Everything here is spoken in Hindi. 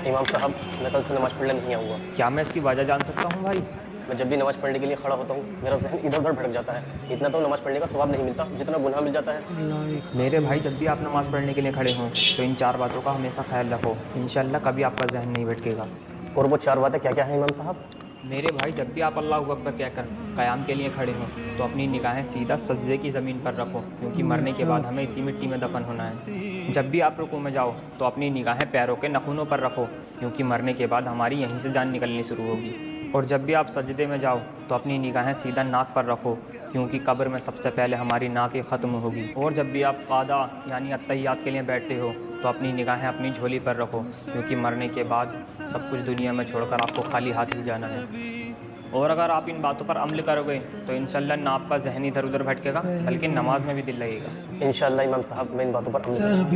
इमाम साहब, मैं कल से नमाज़ पढ़ने नहीं आऊँगा। क्या मैं इसकी वजह जान सकता हूँ भाई? मैं जब भी नमाज़ पढ़ने के लिए खड़ा होता हूँ, मेरा ज़हन इधर-उधर भटक जाता है। इतना तो नमाज़ पढ़ने का सवाब नहीं मिलता, जितना गुनाह मिल जाता है। मेरे भाई, जब भी आप नमाज़ पढ़ने के लिए खड़े हों तो इन 4 बातों का हमेशा ख़्याल रखो। इंशाअल्लाह कभी आपका ज़हन नहीं भटकेगा। और वो 4 बातें क्या-क्या हैं इमाम साहब? मेरे भाई, जब भी आप अल्लाहु अकबर कहकर क़याम के लिए खड़े हों तो अपनी निगाहें सीधा सजदे की ज़मीन पर रखो, क्योंकि मरने के बाद हमें इसी मिट्टी में दफन होना है। जब भी आप रुकू में जाओ तो अपनी निगाहें पैरों के नाखूनों पर रखो, क्योंकि मरने के बाद हमारी यहीं से जान निकलनी शुरू होगी। और जब भी आप सजदे में जाओ तो अपनी निगाहें सीधा नाक पर रखो, क्योंकि कब्र में सबसे पहले हमारी नाक ही ख़त्म होगी। और जब भी आप क़ादा यानी अत्तहियात के लिए बैठते हो तो अपनी निगाहें अपनी झोली पर रखो, क्योंकि मरने के बाद सब कुछ दुनिया में छोड़कर आपको खाली हाथ ही जाना है। और अगर आप इन बातों पर अमल करोगे तो इंशाअल्लाह ना आपका ज़हन इधर उधर भटकेगा, बल्कि नमाज में भी दिल लगेगा। इंशाअल्लाह इमाम साहब, मैं इन बातों पर अमल करूँगा।